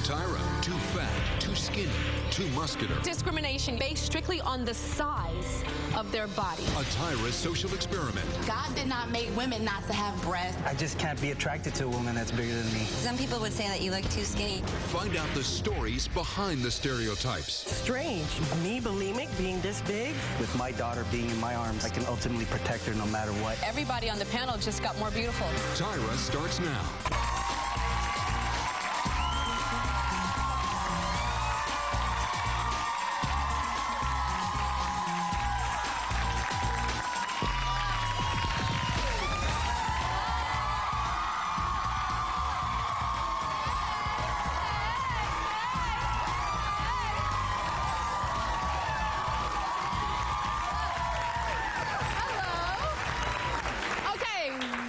Tyra, too fat, too skinny, too muscular. Discrimination based strictly on the size of their body. A Tyra social experiment. God did not make women not to have breasts. I just can't be attracted to a woman that's bigger than me. Some people would say that you look too skinny. Find out the stories behind the stereotypes. Strange. Me, bulimic, being this big. With my daughter being in my arms, I can ultimately protect her no matter what. Everybody on the panel just got more beautiful. Tyra starts now.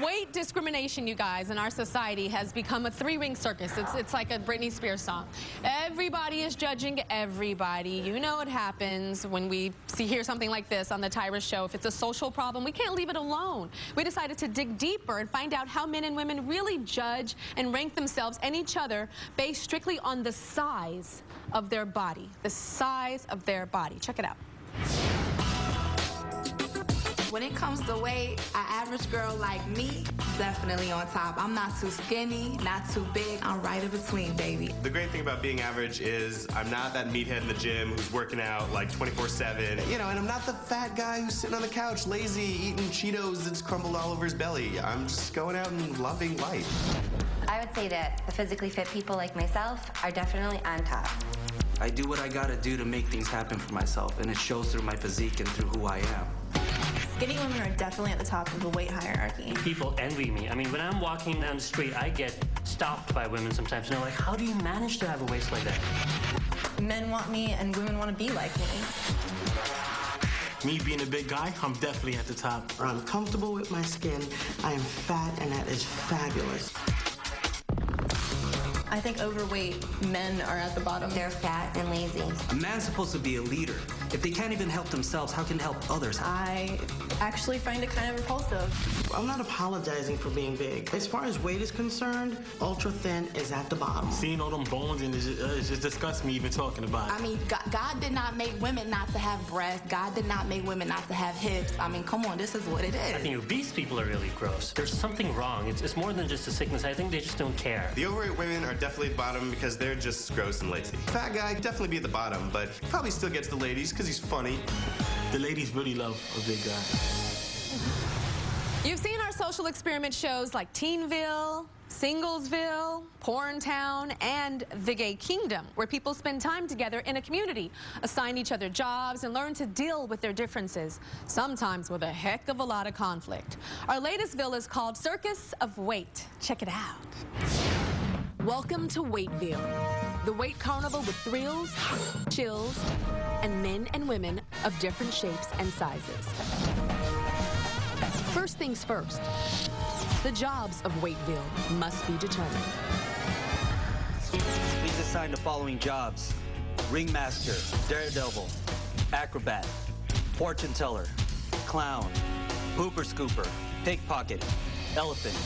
Weight discrimination, you guys, in our society has become a three-ring circus. It's like a Britney Spears song. Everybody is judging everybody. You know what happens when we hear something like this on the Tyra Show. If it's a social problem, we can't leave it alone. We decided to dig deeper and find out how men and women really judge and rank themselves and each other based strictly on the size of their body. The size of their body. Check it out. When it comes to weight, an average girl like me, definitely on top. I'm not too skinny, not too big. I'm right in between, baby. The great thing about being average is I'm not that meathead in the gym who's working out like 24/7. You know, and I'm not the fat guy who's sitting on the couch, lazy, eating Cheetos that's crumbled all over his belly. I'm just going out and loving life. I would say that the physically fit people like myself are definitely on top. I do what I gotta do to make things happen for myself, and it shows through my physique and through who I am. Skinny women are definitely at the top of the weight hierarchy. People envy me. I mean, when I'm walking down the street, I get stopped by women sometimes, and they're like, how do you manage to have a waist like that? Men want me, and women want to be like me. Me being a big guy, I'm definitely at the top. I'm comfortable with my skin. I am fat, and that is fabulous. I think overweight men are at the bottom. They're fat and lazy. A man's supposed to be a leader. If they can't even help themselves, how can they help others? I actually find it kind of repulsive. I'm not apologizing for being big. As far as weight is concerned, ultra thin is at the bottom. Seeing all them bones and it just disgusts me even talking about it. I mean, God did not make women not to have breasts. God did not make women not to have hips. I mean, come on, this is what it is. I think obese people are really gross. There's something wrong. It's more than just a sickness. I think they just don't care. The overweight women are definitely at the bottom because they're just gross and lazy. Fat guy definitely be at the bottom, but probably still gets the ladies because he's funny. The ladies really love a big guy. You've seen our social experiment shows like Teenville, Singlesville, Porntown, and The Gay Kingdom, where people spend time together in a community, assign each other jobs, and learn to deal with their differences, sometimes with a heck of a lot of conflict. Our latest ville is called Circus of Weight. Check it out. Welcome to Weightville, the weight carnival with thrills, chills, and men and women of different shapes and sizes. First things first, the jobs of Weightville must be determined. Please assign the following jobs: ringmaster, daredevil, acrobat, fortune teller, clown, pooper scooper, pickpocket, elephant.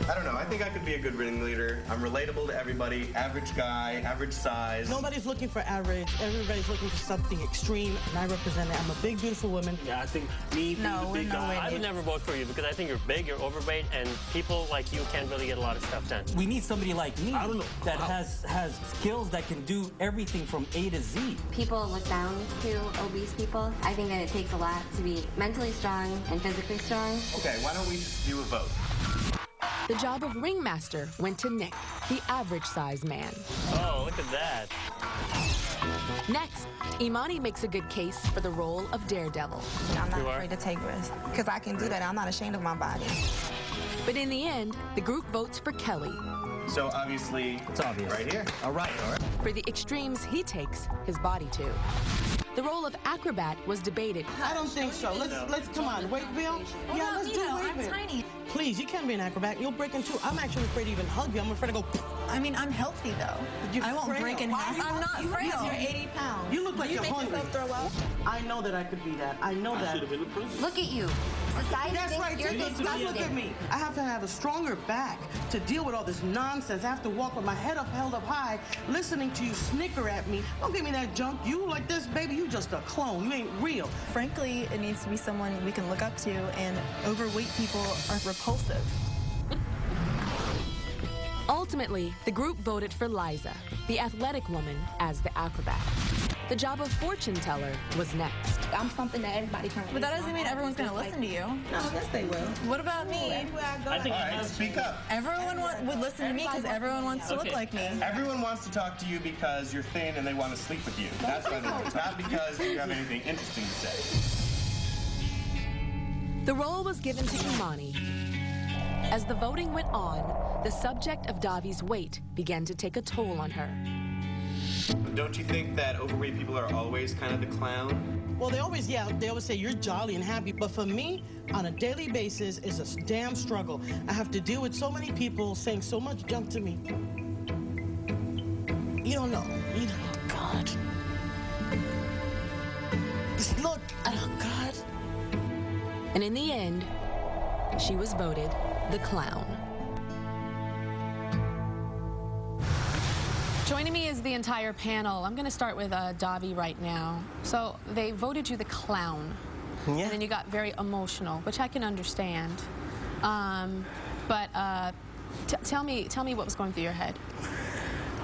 I don't know. I think I could be a good ringleader. I'm relatable to everybody. Average guy, average size. Nobody's looking for average. Everybody's looking for something extreme, and I represent it. I'm a big, beautiful woman. Yeah, I think me being the big guy. I would never vote for you because I think you're big, you're overweight, and people like you can't really get a lot of stuff done. We need somebody like me that has skills that can do everything from A to Z. People look down to obese people. I think that it takes a lot to be mentally strong and physically strong. Okay, why don't we just do a vote? The job of ringmaster went to Nick, the average size man. Oh, look at that. Next, Imani makes a good case for the role of daredevil. I'm not afraid to take risks because I can do that. I'm not ashamed of my body. But in the end, the group votes for Kelly. So obviously, It's obvious. right here. All right. For the extremes he takes his body to. The role of acrobat was debated. I don't think so. Let's come on, Weightville. Yeah, let's do Weightville. I'm tiny. Please, you can't be an acrobat. You'll break in two. I'm actually afraid to even hug you. I'm afraid to go. I mean, I'm healthy though. I won't break in half. I'm not frail. You're 80 pounds. You look like you're make hungry. yourself throw up? I know that I could be that. I know that. Look at you. Society That's thinks right. you're Just look at me. I have to have a stronger back to deal with all this nonsense. I have to walk with my head up, held up high, listening to you snicker at me. Don't give me that junk. You like this, baby, you just a clone. You ain't real. Frankly, it needs to be someone we can look up to, and overweight people are repulsive. Ultimately, the group voted for Liza, the athletic woman, as the acrobat. The job of fortune teller was next. I'm something that everybody can relate. But that doesn't mean everyone's going to listen to you. No, yes, they will. What about me? I think Speak up. Everyone would listen to me because everyone wants to look like me. Everyone wants to talk to you because you're thin and they want to sleep with you. That's why they do it. Not because you have anything interesting to say. The role was given to Imani. As the voting went on, the subject of Davi's weight began to take a toll on her. Don't you think that overweight people are always kind of the clown? Well, they always say you're jolly and happy, but for me, on a daily basis, it's a damn struggle. I have to deal with so many people saying so much junk to me. You don't know. Oh, God. Just look. Oh, God. And in the end, she was voted the clown. Joining me is the entire panel. I'm going to start with Davi right now. So they voted you the clown. Yeah. And then you got very emotional, which I can understand. But tell me what was going through your head.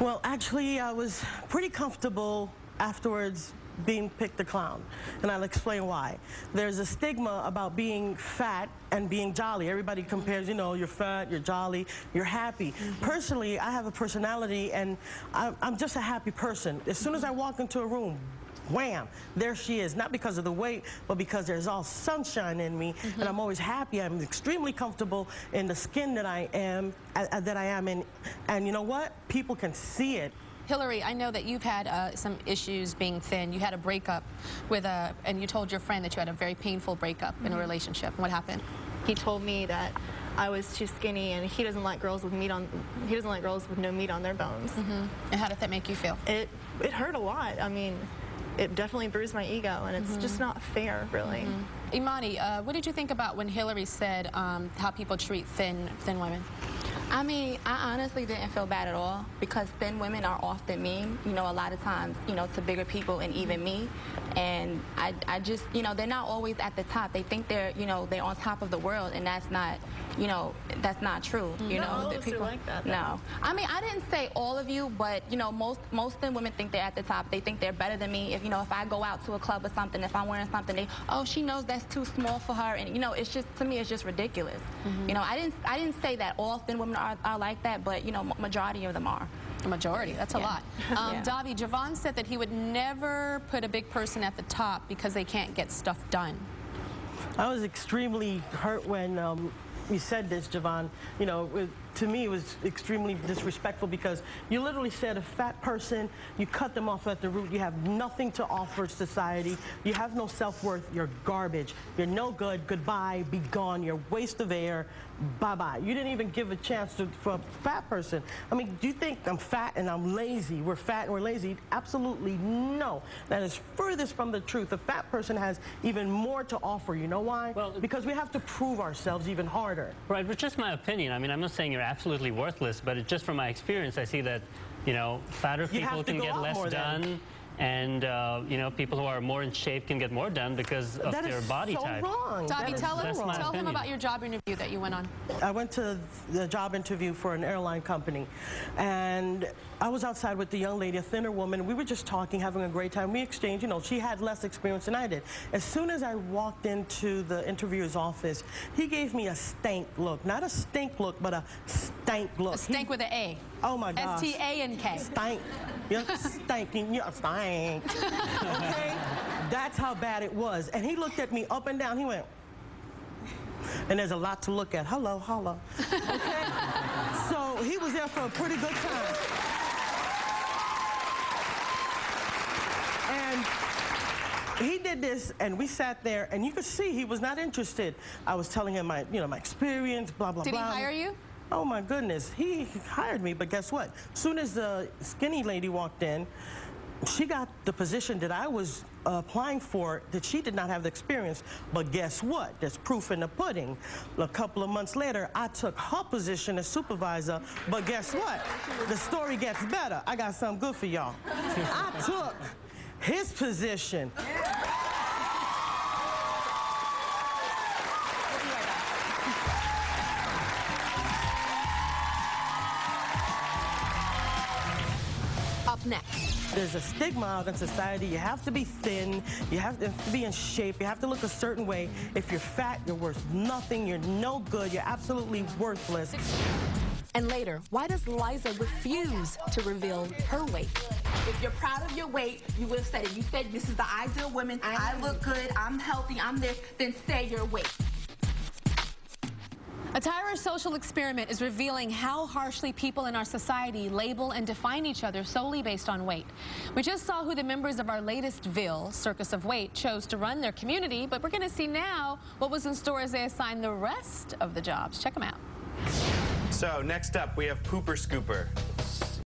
Well, actually, I was pretty comfortable afterwards being picked the clown, and I'll explain why. There's a stigma about being fat and being jolly. Everybody compares, you know, you're fat, you're jolly, you're happy. Personally, I have a personality, and I'm just a happy person. As soon as I walk into a room, wham, there she is. Not because of the weight, but because there's all sunshine in me, and I'm always happy. I'm extremely comfortable in the skin that I am in, and you know what? People can see it. Hillary, I know that you've had some issues being thin. You had a breakup with and you told your friend that you had a very painful breakup in a relationship. What happened? He told me that I was too skinny, and he doesn't like girls with no meat on their bones. And how did that make you feel? It hurt a lot. I mean, it definitely bruised my ego, and it's just not fair, really. Imani, what did you think about when Hillary said how people treat thin women? I mean, I honestly didn't feel bad at all, because thin women are often mean, you know, a lot of times, you know, to bigger people and even me. And I just, you know, they're not always at the top. They think they're, you know, they're on top of the world, and that's not, you know, that's not true. You know, all of us are like that, though. No. I mean, I didn't say all of you, but, you know, most thin women think they're at the top. They think they're better than me. If, you know, if I go out to a club or something, if I'm wearing something, oh, she knows that's too small for her. And, you know, it's just, to me, it's just ridiculous. You know, I didn't say that all thin women are like that, but, you know, majority of them are. A majority, that's a lot. Davi, Javon said that he would never put a big person at the top because they can't get stuff done. I was extremely hurt when you said this, Javon. You know, to me, it was extremely disrespectful, because you literally said a fat person, you cut them off at the root. You have nothing to offer society. You have no self-worth. You're garbage. You're no good. Goodbye. Be gone. You're a waste of air. Bye-bye. You didn't even give a chance for a fat person. I mean, do you think I'm fat and I'm lazy? We're fat and we're lazy? Absolutely no. That is furthest from the truth. A fat person has even more to offer. You know why? Well, because we have to prove ourselves even harder. Right, but just my opinion. I mean, I'm not saying you're absolutely worthless, but just from my experience, I see that, you know, fatter people can get less done. And, you know, people who are more in shape can get more done because of their body type. Wrong. Davi, tell him about your job interview that you went on. I went to the job interview for an airline company, and I was outside with the young lady, a thinner woman. We were just talking, having a great time. We exchanged, you know, she had less experience than I did. As soon as I walked into the interviewer's office, he gave me a stank look. Not a stink look, but a stank look. A stank with an A. Oh, my gosh. S-T-A-N-K. Stank. You're stinking. You're stank. Okay? That's how bad it was. And he looked at me up and down. He went, and there's a lot to look at. Hello, hello. Okay? So he was there for a pretty good time. And he did this, and we sat there, and you could see he was not interested. I was telling him my, you know, my experience, blah, blah, blah. Did he hire you? Oh, my goodness. He hired me, but guess what? As soon as the skinny lady walked in, she got the position that I was applying for, that she did not have the experience. But guess what? There's proof in the pudding. A couple of months later, I took her position as supervisor. But guess what? The story gets better. I got something good for y'all. I took his position. Up next. There's a stigma out in society. You have to be thin. You have to be in shape. You have to look a certain way. If you're fat, you're worth nothing. You're no good. You're absolutely worthless. And later, why does Liza refuse to reveal her weight? If you're proud of your weight, you would have said it. You said, this is the ideal woman. I look good. I'm healthy. I'm this. Then say your weight. A Tyra social experiment is revealing how harshly people in our society label and define each other solely based on weight. We just saw who the members of our latest Ville, Circus of Weight, chose to run their community, but we're going to see now what was in store as they assign the rest of the jobs. Check them out. So next up, we have Pooper Scooper.